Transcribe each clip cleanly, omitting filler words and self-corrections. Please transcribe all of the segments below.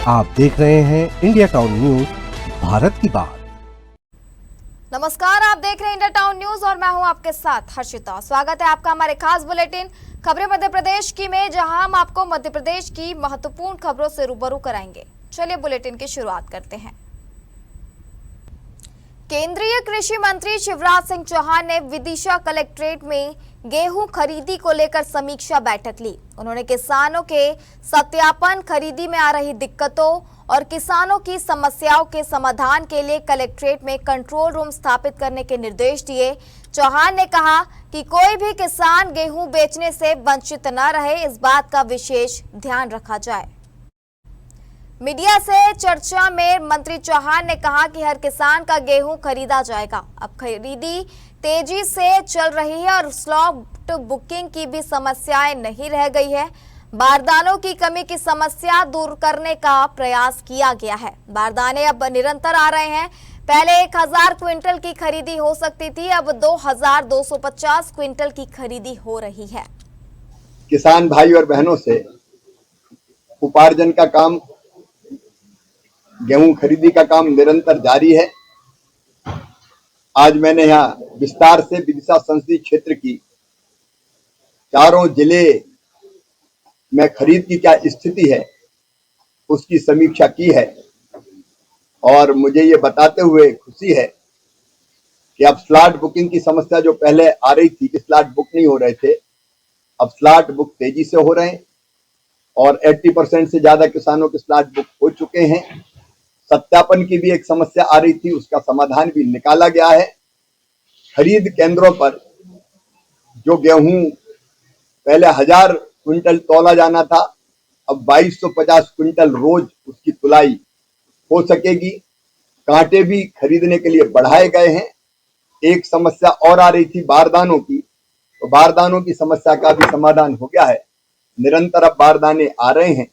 आप देख रहे हैं इंडिया टाउन न्यूज, भारत की बात। नमस्कार, आप देख रहे हैं इंडिया टाउन न्यूज और मैं हूं आपके साथ हर्षिता। स्वागत है आपका हमारे खास बुलेटिन खबरें मध्य प्रदेश की में, जहां हम आपको मध्य प्रदेश की महत्वपूर्ण खबरों से रूबरू कराएंगे। चलिए बुलेटिन की शुरुआत करते हैं। केंद्रीय कृषि मंत्री शिवराज सिंह चौहान ने विदिशा कलेक्ट्रेट में गेहूं खरीदी को लेकर समीक्षा बैठक ली। उन्होंने किसानों के सत्यापन, खरीदी में आ रही दिक्कतों और किसानों की समस्याओं के समाधान के लिए कलेक्ट्रेट में कंट्रोल रूम स्थापित करने के निर्देश दिए। चौहान ने कहा कि कोई भी किसान गेहूं बेचने से वंचित न रहे, इस बात का विशेष ध्यान रखा जाए। मीडिया से चर्चा में मंत्री चौहान ने कहा कि हर किसान का गेहूं खरीदा जाएगा। अब खरीदी तेजी से चल रही है और स्लॉट बुकिंग की भी समस्याएं नहीं रह गई है। बारदानों की कमी की समस्या दूर करने का प्रयास किया गया है। बारदाने अब निरंतर आ रहे हैं। पहले 1000 क्विंटल की खरीदी हो सकती थी, अब 2250 क्विंटल की खरीदी हो रही है। किसान भाई और बहनों से उपार्जन का काम, गेहूं खरीदी का काम निरंतर जारी है। आज मैंने यहाँ विस्तार से विदिशा संसदीय क्षेत्र की चारों जिले में खरीद की क्या स्थिति है उसकी समीक्षा की है और मुझे ये बताते हुए खुशी है कि अब स्लॉट बुकिंग की समस्या जो पहले आ रही थी कि स्लॉट बुक नहीं हो रहे थे, अब स्लॉट बुक तेजी से हो रहे हैं और 80% से ज्यादा किसानों के स्लॉट बुक हो चुके हैं। सत्यापन की भी एक समस्या आ रही थी, उसका समाधान भी निकाला गया है। खरीद केंद्रों पर जो गेहूं पहले 1000 क्विंटल तौला जाना था, अब 2250 क्विंटल रोज उसकी तुलाई हो सकेगी। कांटे भी खरीदने के लिए बढ़ाए गए हैं। एक समस्या और आ रही थी बारदानों की, तो बारदानों की समस्या का भी समाधान हो गया है। निरंतर अब बारदाने आ रहे हैं।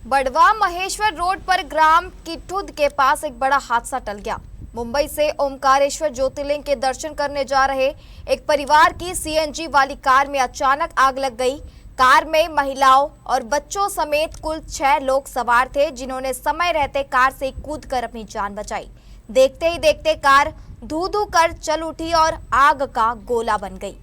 बड़वा महेश्वर रोड पर ग्राम किठुद के पास एक बड़ा हादसा टल गया। मुंबई से ओमकारेश्वर ज्योतिर्लिंग के दर्शन करने जा रहे एक परिवार की सीएनजी वाली कार में अचानक आग लग गई। कार में महिलाओं और बच्चों समेत कुल 6 लोग सवार थे, जिन्होंने समय रहते कार से कूदकर अपनी जान बचाई। देखते ही देखते कार धू धू कर चल उठी और आग का गोला बन गई।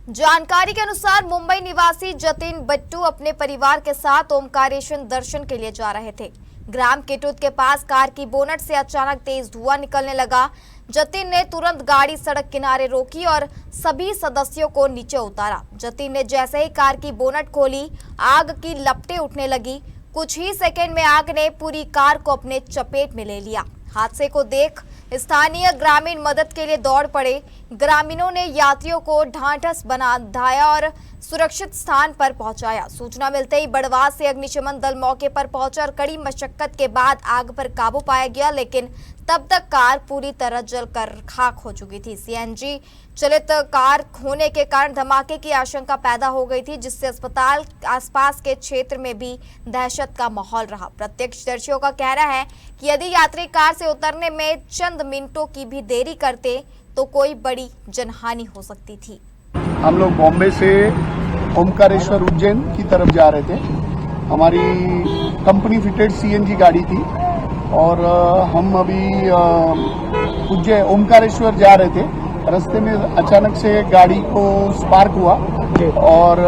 जानकारी के अनुसार मुंबई निवासी जतिन बट्टू अपने परिवार के साथ ओमकारेश्वर दर्शन के लिए जा रहे थे। ग्राम किठुद के पास कार की बोनट से अचानक तेज धुआं निकलने लगा। जतिन ने तुरंत गाड़ी सड़क किनारे रोकी और सभी सदस्यों को नीचे उतारा। जतिन ने जैसे ही कार की बोनट खोली, आग की लपटें उठने लगी। कुछ ही सेकंड में आग ने पूरी कार को अपने चपेट में ले लिया। हादसे को देख स्थानीय ग्रामीण मदद के लिए दौड़ पड़े। ग्रामीणों ने यात्रियों को ढांढस बंधाया और सुरक्षित स्थान पर पहुंचाया। सूचना मिलते ही बड़वा से अग्निशमन दल मौके पर पहुंचा और कड़ी मशक्कत के बाद आग पर काबू पाया गया, लेकिन तब तक कार पूरी तरह जलकर खाक हो चुकी थी। सीएनजी चलित कार होने के कारण धमाके की आशंका पैदा हो गई थी, जिससे अस्पताल आसपास के क्षेत्र में भी दहशत का माहौल रहा। प्रत्यक्षदर्शियों का कहना है कि यदि यात्री कार से उतरने में चंद मिनटों की भी देरी करते तो कोई बड़ी जनहानि हो सकती थी। हम लोग बॉम्बे से ओमकारेश्वर उज्जैन की तरफ जा रहे थे। हमारी कंपनी फिटेड सीएनजी गाड़ी थी और हम अभी उज्जैन ओमकारेश्वर जा रहे थे। रास्ते में अचानक से गाड़ी को स्पार्क हुआ और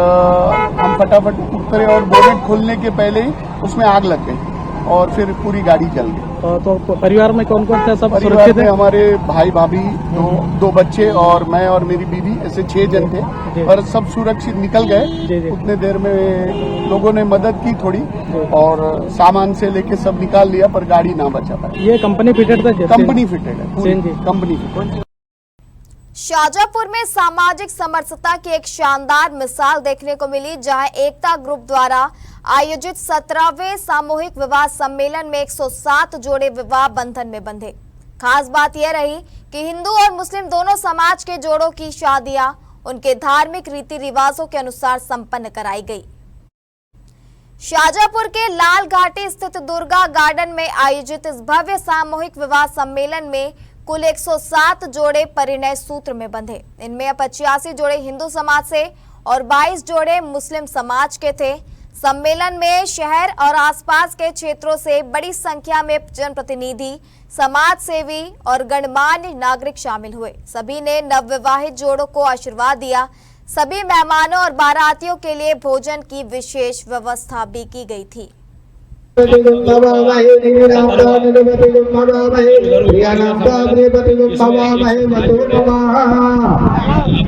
हम फटाफट उतरे और बोनेट खोलने के पहले ही उसमें आग लग गई और फिर पूरी गाड़ी जल गई। तो परिवार में कौन कौन थे? सब परिवार में हमारे भाई भाभी, दो बच्चे और मैं और मेरी बीवी, ऐसे 6 जन थे और सब सुरक्षित निकल गए। उतने देर में लोगों ने मदद की थोड़ी और सामान से लेके सब निकाल लिया, पर गाड़ी ना बचा पाई। ये कंपनी फिटेड था? कंपनी फिटेड है, कंपनी फिटेड। शाजापुर में सामाजिक समरसता की एक शानदार मिसाल देखने को मिली, जहां एकता ग्रुप द्वारा आयोजित 17वें सामूहिक विवाह सम्मेलन में 107 जोड़े विवाह बंधन में बंधे। खास बात यह रही कि हिंदू और मुस्लिम दोनों समाज के जोड़ों की शादियां उनके धार्मिक रीति रिवाजों के अनुसार संपन्न कराई गई। शाजापुर के लाल घाटी स्थित दुर्गा गार्डन में आयोजित इस भव्य सामूहिक विवाह सम्मेलन में कुल 107 जोड़े परिणय सूत्र में बंधे। इनमें 85 जोड़े हिंदू समाज से और 22 जोड़े मुस्लिम समाज के थे। सम्मेलन में शहर और आसपास के क्षेत्रों से बड़ी संख्या में जनप्रतिनिधि, समाज सेवी और गणमान्य नागरिक शामिल हुए। सभी ने नवविवाहित जोड़ों को आशीर्वाद दिया। सभी मेहमानों और बारातियों के लिए भोजन की विशेष व्यवस्था भी की गई थी।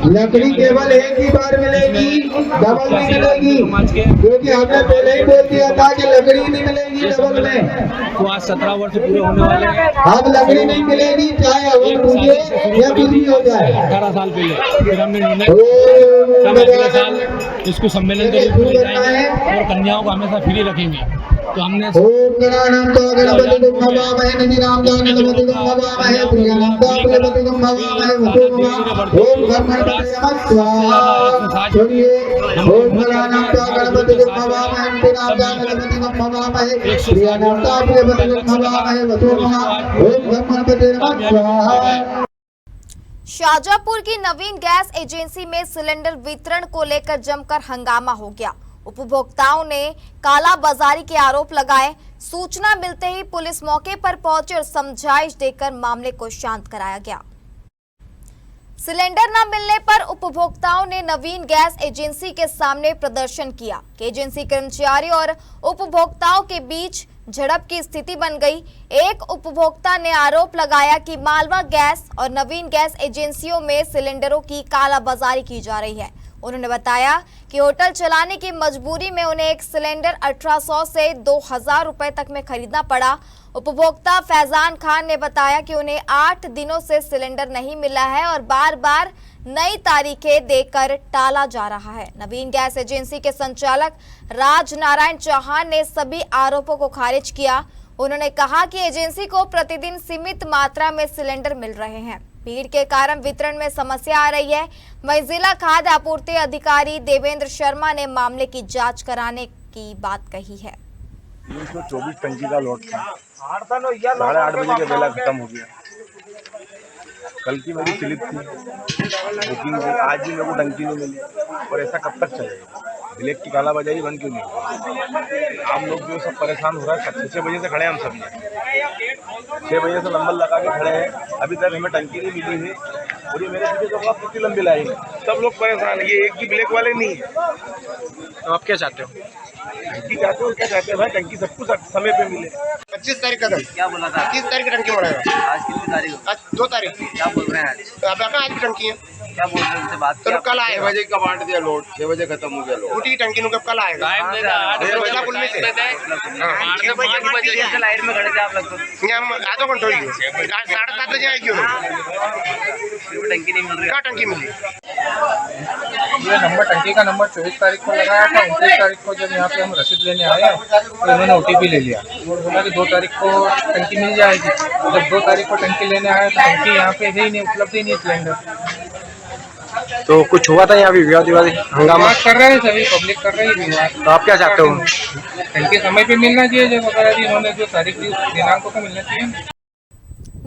लकड़ी केवल एक ही बार मिलेगी, डबल नहीं मिलेगी, क्योंकि हमने पहले ही बोल दिया था कि लकड़ी नहीं मिलेगी डबल में। तो आज 17 वर्ष पूरे होने वाले हैं। अब लकड़ी नहीं मिलेगी, चाहे हवन पूजे या कुछ भी हो जाए। 18 साल पहले फिर हमने निर्णय अगले साल इसको सम्मेलन के रूप में जाएंगे और कन्याओं को हमेशा फ्री रखेंगे। तो हमने शाजापुर की नवीन गैस एजेंसी में सिलेंडर वितरण को लेकर जमकर हंगामा हो गया। उपभोक्ताओं ने कालाबाजारी के आरोप लगाए। सूचना मिलते ही पुलिस मौके पर पहुंची और समझाइश देकर मामले को शांत कराया गया। सिलेंडर न मिलने पर उपभोक्ताओं ने नवीन गैस एजेंसी के सामने प्रदर्शन किया कि एजेंसी कर्मचारी और उपभोक्ताओं के बीच झड़प की स्थिति बन गई। एक उपभोक्ता ने आरोप लगाया कि मालवा गैस और नवीन गैस एजेंसियों में सिलेंडरों की कालाबाजारी की जा रही है। उन्होंने बताया कि होटल चलाने की मजबूरी में उन्हें एक सिलेंडर 1800 से 2000 रुपए तक में खरीदना पड़ा। उपभोक्ता फैजान खान ने बताया कि उन्हें 8 दिनों से सिलेंडर नहीं मिला है और बार बार नई तारीखें देकर टाला जा रहा है। नवीन गैस एजेंसी के संचालक राज नारायण चौहान ने सभी आरोपों को खारिज किया। उन्होंने कहा कि एजेंसी को प्रतिदिन सीमित मात्रा में सिलेंडर मिल रहे हैं। भीड़ के कारण वितरण में समस्या आ रही है। वहीं जिला खाद्य आपूर्ति अधिकारी देवेंद्र शर्मा ने मामले की जांच कराने की बात कही है। 324 टंकी का लॉट था, 8:30 बजे के बेला खत्म हो गया। कल की मेरी स्लिप थी बुकिंग की, आज भी मेरे को टंकी नहीं मिली। और ऐसा कब तक चलेगा? ब्लैक की कालाबाजारी बंद क्यों नहीं? हम लोग जो सब परेशान हो रहा है। 6 बजे से खड़े हैं हम सब, 6 बजे से नंबर लगा के खड़े हैं, अभी तक हमें टंकी नहीं मिली है। और ये मेरे पीछे तो कितनी लंबी लाइन है, सब लोग परेशान है। ये एक भी ब्लैक वाले नहीं है। तो आप क्या चाहते हो? टंकी चाहते हो? क्या चाहते हैं भाई? टंकी सब कुछ समय पे मिले। 25 तारीख का क्या बोला था? 30 तारीख की टंकी बढ़ेगा। आज कितनी तारीख? आज 2 तारीख। क्या बोल रहे हैं आज? तो आप आज की टंकी है, क्या बोल रहे हैं? उनसे बात तो कल आए 6 बजे का बांट दिया लोड, 6 बजे खत्म हो गया लोड। टूटी की टंकी कब कल आएगा? लाइन में खड़े थे आप लगभग 2 घंटे हुई, 7:30 बजे आएगी। टंकी नहीं मिल रही। क्या टंकी मिली? ये नंबर टंकी का नंबर 24 तारीख को लगाया था। 29 तारीख को जब यहाँ पे हम रसीद लेने आए तो इन्होंने OTP ले लिया और बोला कि 2 तारीख को टंकी मिल जाएगी। जब 2 तारीख को टंकी लेने आए तो टंकी यहाँ पे है ही नहीं, उपलब्ध ही नहीं सिलेंडर। तो कुछ हुआ था यहाँ भी विवाद हंगामा कर रहे हैं, सभी पब्लिक कर रही है विवाद। तो आप क्या चाहते हो? टंकी समय पे मिलना चाहिए, जब वगैरह इन्होंने जो तारीख दी दिनांकों को मिलना चाहिए।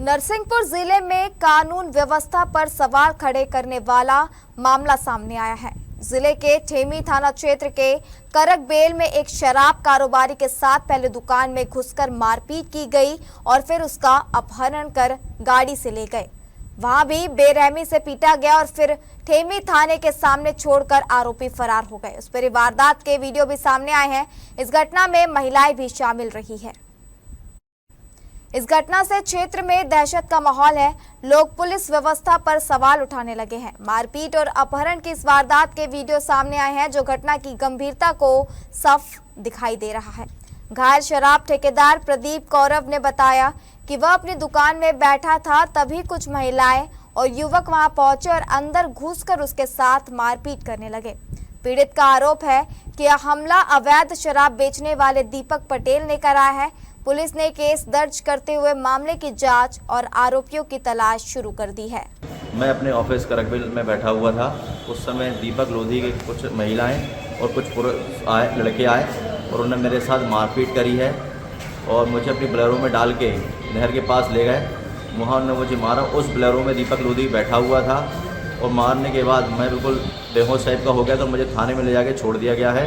नरसिंहपुर जिले में कानून व्यवस्था पर सवाल खड़े करने वाला मामला सामने आया है। जिले के ठेमी थाना क्षेत्र के करकबेल में एक शराब कारोबारी के साथ पहले दुकान में घुसकर मारपीट की गई और फिर उसका अपहरण कर गाड़ी से ले गए। वहां भी बेरहमी से पीटा गया और फिर ठेमी थाने के सामने छोड़कर आरोपी फरार हो गए। उस पर वारदात के वीडियो भी सामने आए हैं। इस घटना में महिलाएं भी शामिल रही है। इस घटना से क्षेत्र में दहशत का माहौल है। लोग पुलिस व्यवस्था पर सवाल उठाने लगे हैं। मारपीट और अपहरण की इस वारदात के वीडियो सामने आए हैं, जो घटना की गंभीरता को साफ दिखाई दे रहा है। घायल शराब ठेकेदार प्रदीप कौरव ने बताया कि वह अपनी दुकान में बैठा था, तभी कुछ महिलाएं और युवक वहां पहुंचे और अंदर घुसकर उसके साथ मारपीट करने लगे। पीड़ित का आरोप है कि यह हमला अवैध शराब बेचने वाले दीपक पटेल ने कराया है। पुलिस ने केस दर्ज करते हुए मामले की जांच और आरोपियों की तलाश शुरू कर दी है। मैं अपने ऑफिस करकबिल में बैठा हुआ था। उस समय दीपक लोधी के कुछ महिलाएं और कुछ पुरुष लड़के आए और उन्होंने मेरे साथ मारपीट करी है और मुझे अपनी बोलेरो में डाल के नहर के पास ले गए। वहाँ उन्होंने मुझे मारा। उस बोलेरो में दीपक लोधी बैठा हुआ था और मारने के बाद मैं बिल्कुल बेहोश टाइप का हो गया, तो मुझे थाने में ले जाके छोड़ दिया गया है।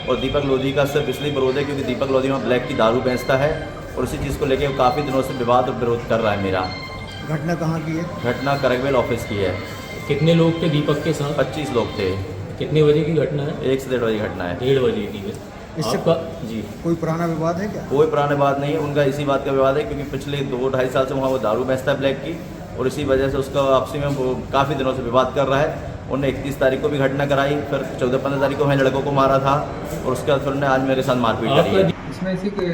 और दीपक लोधी का सिर्फ इसलिए विरोध है क्योंकि दीपक लोधी में ब्लैक की दारू बेचता है और उसी चीज़ को लेकर काफ़ी दिनों से विवाद और विरोध कर रहा है मेरा। घटना कहाँ की है? घटना करगवेल ऑफिस की है। कितने लोग थे दीपक के साथ? 25 लोग थे। कितने बजे की घटना है? 1 से 1:30 बजे घटना है। 1:30 बजे की है। इससे जी कोई पुराना विवाद है क्या? कोई पुराना विवाद नहीं है, उनका इसी बात का विवाद है क्योंकि पिछले 2-2.5 साल से वहाँ वो दारू बेचता है ब्लैक की और इसी वजह से उसका आपसी में वो काफ़ी दिनों से विवाद कर रहा है। उन्होंने 31 तारीख को भी घटना कराई, फिर 14-15 तारीख को वहीं लड़कों को मारा था और उसके बाद फिर उन्होंने आज मेरे साथ मारपीट करी है। इसमें इसी के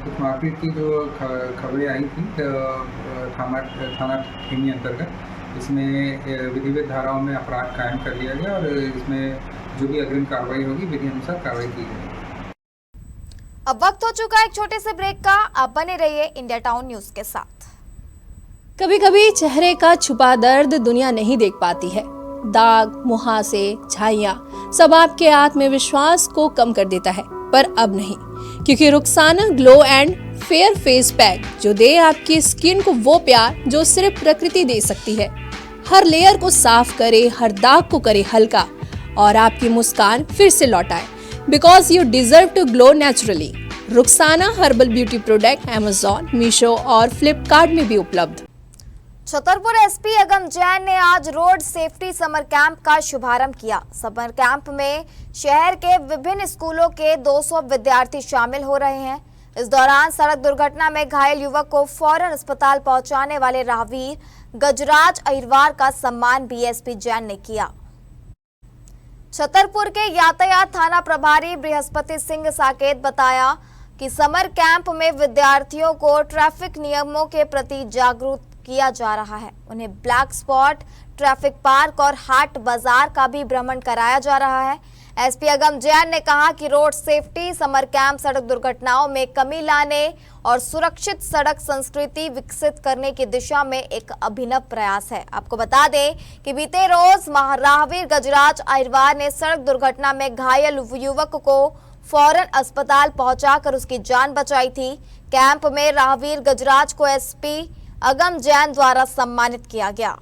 कुछ मारपीट की जो खबरें आई थी थाना खेमी अंतर्गत, इसमें विधिवत धाराओं में अपराध कायम कर लिया गया और इसमें जो भी अग्रिम कार्रवाई होगी विधि अनुसार कार्रवाई की जाएगी। अब वक्त हो चुका है एक छोटे से ब्रेक का। आप बने रहिए इंडिया टाउन न्यूज के साथ। कभी कभी चेहरे का छुपा दर्द दुनिया नहीं देख पाती है। दाग, मुहासे, झाइयां सब आपके आत्मविश्वास को कम कर देता है, पर अब नहीं, क्योंकि Rukhsana glow and fair face pack जो दे आपकी स्किन को वो प्यार जो सिर्फ प्रकृति दे सकती है। हर लेयर को साफ करे, हर दाग को करे हल्का और आपकी मुस्कान फिर से लौटाए, because you deserve to glow naturally. Rukhsana herbal beauty product Amazon, Meesho और फ्लिपकार्ट में भी उपलब्ध। छतरपुर एसपी अगम जैन ने आज रोड सेफ्टी समर कैंप का शुभारंभ किया। समर कैंप में शहर के विभिन्न स्कूलों के 200 विद्यार्थी शामिल हो रहे हैं। इस दौरान सड़क दुर्घटना में घायल युवक को फौरन अस्पताल पहुंचाने वाले राहवीर गजराज अहिरवार का सम्मान भी एसपी जैन ने किया। छतरपुर के यातायात थाना प्रभारी बृहस्पति सिंह साकेत बताया कि समर कैंप में विद्यार्थियों को ट्रैफिक नियमों के प्रति जागरूक किया जा रहा है। उन्हें ब्लैक स्पॉट, ट्रैफिक पार्क और हाट बाजार का भी भ्रमण कराया जा रहा है। एसपी अगम जैन ने कहा कि रोड सेफ्टी समर कैंप सड़क दुर्घटनाओं में कमी लाने और सुरक्षित सड़क संस्कृति विकसित करने की दिशा में एक अभिनव प्रयास है। आपको बता दें कि बीते रोज राहवीर गजराज अहिरवार ने सड़क दुर्घटना में घायल युवक को फौरन अस्पताल पहुंचाकर उसकी जान बचाई थी। कैंप में राहवीर गजराज को एसपी अगम जैन द्वारा सम्मानित किया गया।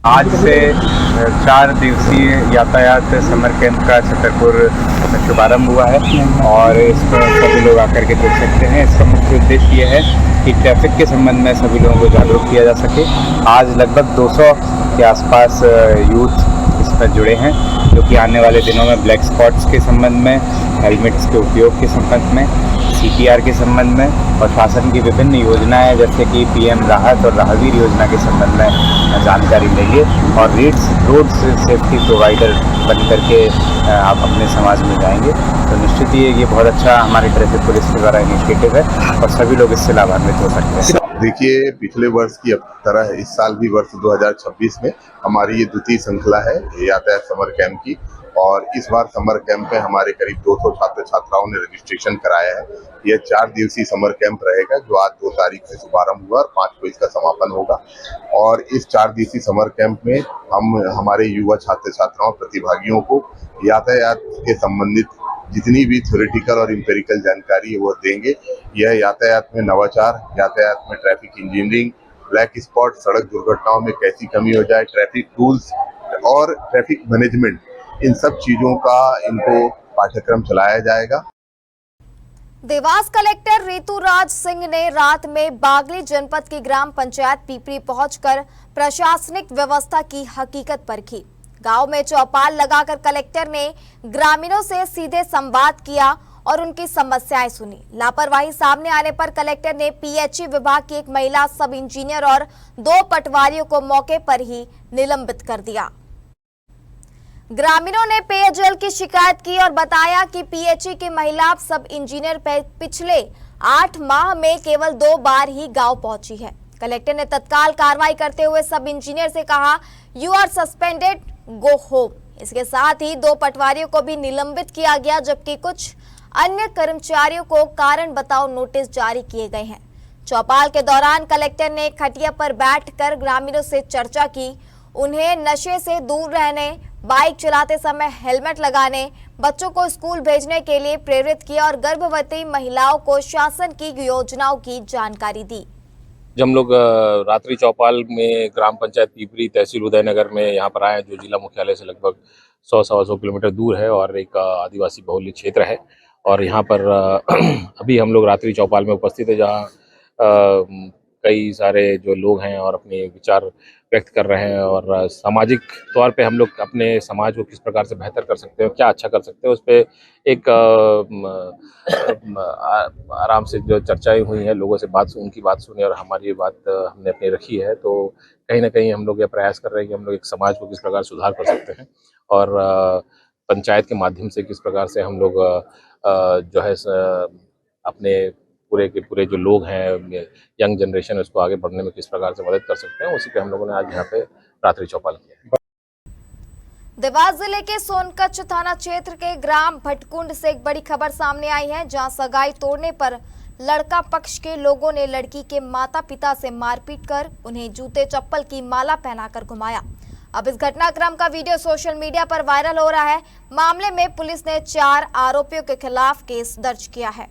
आज से 4 दिवसीय यातायात समर कैंप का छतरपुर में शुभारंभ हुआ है और इस पर सभी लोग आकर के देख सकते हैं। इसका मुख्य उद्देश्य ये है कि ट्रैफिक के संबंध में सभी लोगों को जागरूक किया जा सके। आज लगभग 200 के आसपास यूथ इस पर जुड़े हैं, जो कि आने वाले दिनों में ब्लैक स्पॉट्स के संबंध में, हेलमेट्स के उपयोग के संबंध में, CPR के संबंध में और शासन की विभिन्न योजनाएं जैसे कि PM राहत और राहवीर योजना के संबंध में जानकारी लेंगे और रोड सेफ्टी प्रोवाइडर बन करके आप अपने समाज में जाएंगे। तो निश्चित ही ये बहुत अच्छा हमारी ट्रैफिक पुलिस के द्वारा इनिशिएटिव है और सभी लोग इससे लाभान्वित हो सकते हैं। देखिए, पिछले वर्ष की तरह इस साल भी वर्ष 2026 में हमारी ये द्वितीय श्रृंखला है यातायात समर कैंप की और इस बार समर कैंप में हमारे करीब 200 छात्र छात्राओं ने रजिस्ट्रेशन कराया है। यह 4 दिवसीय समर कैंप रहेगा जो आज 2 तारीख से शुभारंभ हुआ और 5 को इसका समापन होगा। और इस 4 दिवसीय समर कैंप में हम हमारे युवा छात्र छात्राओं प्रतिभागियों को यातायात के संबंधित जितनी भी थ्योरेटिकल और एम्पिरिकल जानकारी है वो देंगे। यह यातायात में नवाचार, यातायात में ट्रैफिक इंजीनियरिंग, ब्लैक स्पॉट, सड़क दुर्घटनाओं में कैसी कमी हो जाए, ट्रैफिक टूल्स और ट्रैफिक मैनेजमेंट, इन सब चीजों का इनको पाठ्यक्रम चलाया जाएगा। देवास कलेक्टर ऋतुराज सिंह ने रात में बागली जनपद की ग्राम पंचायत पीपरी पहुंचकर प्रशासनिक व्यवस्था की हकीकत परखी। गांव में चौपाल लगाकर कलेक्टर ने ग्रामीणों से सीधे संवाद किया और उनकी समस्याएं सुनी। लापरवाही सामने आने पर कलेक्टर ने PHE विभाग की एक महिला सब इंजीनियर और 2 पटवारियों को मौके पर ही निलंबित कर दिया। ग्रामीणों ने पेयजल की शिकायत की और बताया कि PHE की महिला सब इंजीनियर पिछले 8 माह में केवल 2 बार ही गांव पहुंची है। कलेक्टर ने तत्काल कार्रवाई करते हुए सब इंजीनियर से कहा, you are suspended, go home. इसके साथ ही 2 पटवारियों को भी निलंबित किया गया, जबकि कुछ अन्य कर्मचारियों को कारण बताओ नोटिस जारी किए गए हैं। चौपाल के दौरान कलेक्टर ने खटिया पर बैठकर ग्रामीणों से चर्चा की, उन्हें नशे से दूर रहने, बाइक चलाते समय हेलमेट लगाने, बच्चों को स्कूल भेजने के लिए प्रेरित किया और गर्भवती महिलाओं को शासन की योजनाओं की जानकारी दी। जब हम लोग रात्रि चौपाल में ग्राम पंचायत पीपरी तहसील उदयनगर में यहाँ पर आए, जो जिला मुख्यालय से लगभग 100-125 किलोमीटर दूर है और एक आदिवासी बहुल्य क्षेत्र है। और यहाँ पर अभी हम लोग रात्रि चौपाल में उपस्थित है, जहाँ कई सारे जो लोग हैं और अपने विचार व्यक्त कर रहे हैं और सामाजिक तौर पे हम लोग अपने समाज को किस प्रकार से बेहतर कर सकते हैं, क्या अच्छा कर सकते हैं, उस पर एक आराम से जो चर्चाएं हुई हैं, लोगों से उनकी बात सुनी और हमारी बात हमने अपनी रखी है। तो कहीं ना कहीं हम लोग ये प्रयास कर रहे हैं कि हम लोग एक समाज को किस प्रकार सुधार कर सकते हैं और पंचायत के माध्यम से किस प्रकार से हम लोग जो है अपने पूरे के पूरे जो लोग हैं, यंग जनरेशन है, उसको आगे बढ़ने में किस प्रकार से मदद कर सकते हैं, उसी पे हम लोगों ने आज यहाँ पे रात्रि चौपाल किया। देवास जिले के सोनकच्छ थाना क्षेत्र के ग्राम भटकुंड से एक बड़ी खबर सामने आई है, जहां सगाई तोड़ने पर लड़का पक्ष के लोगों ने लड़की के माता पिता से मारपीट कर उन्हें जूते चप्पल की माला पहनाकर घुमाया। अब इस घटनाक्रम का वीडियो सोशल मीडिया पर वायरल हो रहा है। मामले में पुलिस ने 4 आरोपियों के खिलाफ केस दर्ज किया है।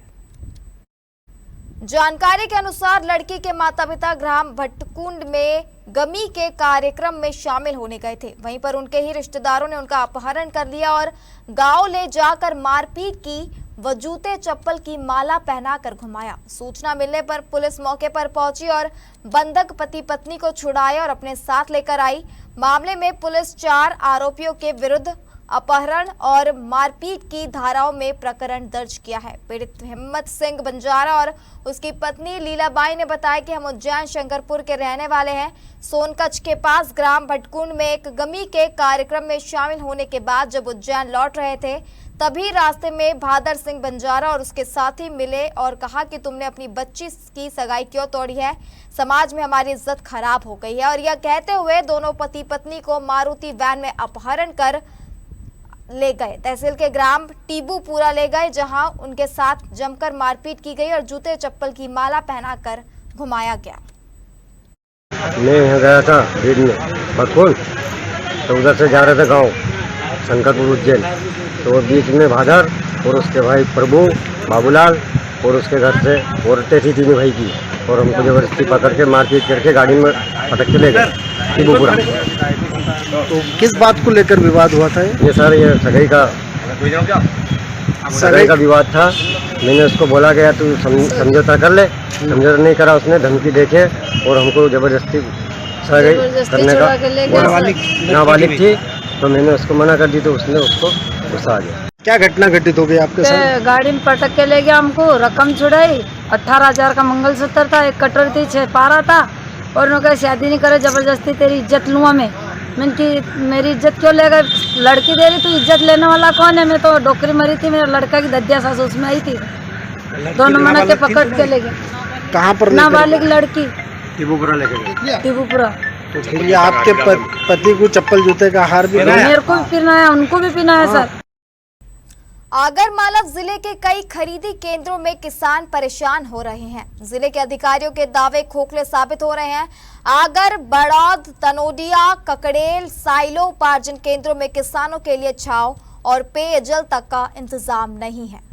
जानकारी के अनुसार लड़की के माता पिता ग्राम भटकुंड में गमी के कार्यक्रम में शामिल होने गए थे। वहीं पर उनके ही रिश्तेदारों ने उनका अपहरण कर लिया और गांव ले जाकर मारपीट की व जूते चप्पल की माला पहनाकर घुमाया। सूचना मिलने पर पुलिस मौके पर पहुंची और बंधक पति पत्नी को छुड़ाया और अपने साथ लेकर आई। मामले में पुलिस 4 आरोपियों के विरुद्ध अपहरण और मारपीट की धाराओं में प्रकरण दर्ज किया है। पीड़ित हिम्मत सिंह बंजारा और उसकी पत्नी लीलाबाई ने बताया कि हम उज्जैन शंकरपुर के रहने वाले हैं। सोनकच्छ के पास ग्राम भटकुंड में एक गमी के कार्यक्रम में शामिल होने के बाद जब उज्जैन लौट रहे थे, तभी रास्ते में भादर सिंह बंजारा और उसके साथी मिले और कहा कि तुमने अपनी बच्ची की सगाई क्यों तोड़ी है, समाज में हमारी इज्जत खराब हो गई है। और यह कहते हुए दोनों पति पत्नी को मारुति वैन में अपहरण कर ले गए। तहसील के ग्राम टीबूपुरा ले गए, जहां उनके साथ जमकर मारपीट की गई और जूते चप्पल की माला पहनाकर घुमाया गया। मैं यहाँ गया था भीड़ में भटकुंड, तो उधर से जा रहे थे गांव शंकरपुर उज्जैन, तो बीच में भादर और उसके भाई प्रभु बाबूलाल और उसके घर से औरतें थी 3 भाई की, और हमको जबरदस्ती पकड़ के मारपीट करके गाड़ी में पटक के ले गए टीबूपुरा। तो किस बात को लेकर विवाद हुआ था? ये सर ये सगाई का विवाद था। मैंने उसको बोला गया तू समझौता कर ले, समझौता नहीं करा, उसने धमकी देके और हमको जबरदस्ती सगाई करने का नाबालिग थी, तो मैंने उसको मना कर दी, तो उसने उसको गुस्सा आ गया। क्या घटना घटित हो गई आपके साथ? गाड़ी में पटक के ले गया हमको, रकम छुड़ाई, 18,000 का मंगलसूत्र था, एक कटोरी थी, 6 पारा था, और उन्होंने कहा शादी नहीं करे, जबरदस्ती तेरी इज्जत लूँगा मैं। मैंने की मेरी इज्जत क्यों लेगा, लड़की दे रही, तू इज्जत लेने वाला कौन है? मैं तो डोकरी मरी थी, मेरा लड़का की दद्दिया सास उसमें आई थी, दोनों मना के पकड़ के ले गए। कहाँ पर? नाबालिग लड़की टीबूपुरा लेके गए। टीबूपुरा। तो फिर ये आपके पति को चप्पल जूते का हार भी मेरे को भी पीना है, उनको भी पीना है सर। आगरमालवा जिले के कई खरीदी केंद्रों में किसान परेशान हो रहे हैं। जिले के अधिकारियों के दावे खोखले साबित हो रहे हैं। आगर, बड़ौद, तनोडिया, ककड़ेल, साइलो उपार्जन केंद्रों में किसानों के लिए छांव और पेयजल तक का इंतजाम नहीं है।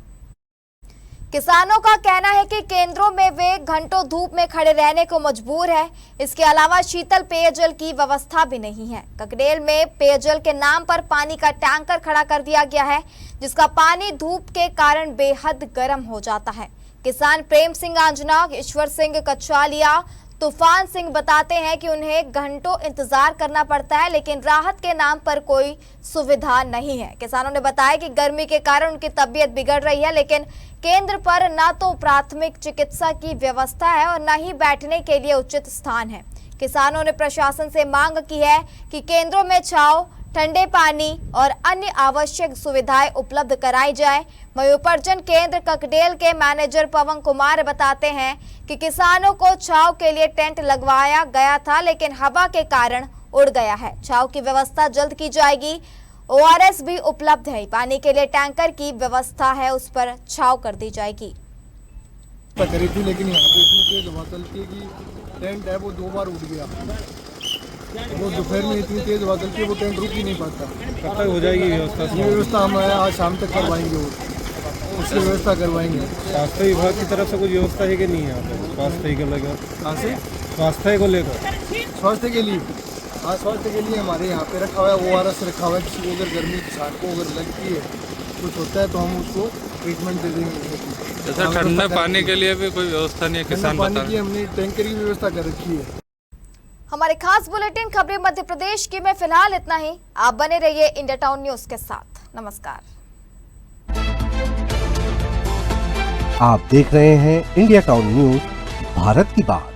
किसानों का कहना है कि केंद्रों में वे घंटों धूप में खड़े रहने को मजबूर है। इसके अलावा शीतल पेयजल की व्यवस्था भी नहीं है। ककड़ेल में पेयजल के नाम पर पानी का टैंकर खड़ा कर दिया गया है, जिसका पानी धूप के कारण बेहद गर्म हो जाता है। किसान प्रेम सिंह आंजना, ईश्वर सिंह कच्छालिया, तूफान सिंह बताते हैं कि उन्हें घंटों इंतजार करना पड़ता है, लेकिन राहत के नाम पर कोई सुविधा नहीं है। किसानों ने बताया कि गर्मी के कारण उनकी तबीयत बिगड़ रही है, लेकिन केंद्र पर न तो प्राथमिक चिकित्सा की व्यवस्था है और न ही बैठने के लिए उचित स्थान है। किसानों ने प्रशासन से मांग की है कि केंद्रों में छांव, ठंडे पानी और अन्य आवश्यक सुविधाएं उपलब्ध कराई जाए। मयूरपर्जन केंद्र ककडेल के मैनेजर पवन कुमार बताते हैं कि किसानों को छांव के लिए टेंट लगवाया गया था, लेकिन हवा के कारण उड़ गया है। छांव की व्यवस्था जल्द की जाएगी। ORS भी उपलब्ध है। पानी के लिए टैंकर की व्यवस्था है, उस पर छांव कर दी जाएगी। पकड़ी थी, लेकिन यहाँ पे इतनी तेज हवा चलती है कि टेंट है वो 2 बार उड़ गया। वो दोपहर में इतनी तेज हवा चलती है वो टेंट रुक ही नहीं पाता। कब तक हो जाएगी व्यवस्था? ये व्यवस्था हम आज शाम तक करवाएंगे, उसकी व्यवस्था करवाएंगे। स्वास्थ्य विभाग की तरफ से कुछ व्यवस्था है कि नहीं है? स्वास्थ्य को लेकर? कहाँ से? स्वास्थ्य को लेकर, स्वास्थ्य के लिए हाँ, स्वास्थ्य के लिए हमारे यहाँ पे रखा हुआ है, ORS रखा हुआ है। किसी को अगर गर्मी किसान को अगर लगती है, कुछ होता है तो हम उसको ट्रीटमेंट दे देंगे। जैसे ठंडे पानी के लिए भी कोई व्यवस्था नहीं है, किसान बता पानी की हमने टैंकर की व्यवस्था कर रखी है। हमारे खास बुलेटिन खबरें मध्य प्रदेश की में फिलहाल इतना ही। आप बने रहिए इंडिया टाउन न्यूज के साथ। नमस्कार। आप देख रहे हैं इंडिया टाउन न्यूज, भारत की बात।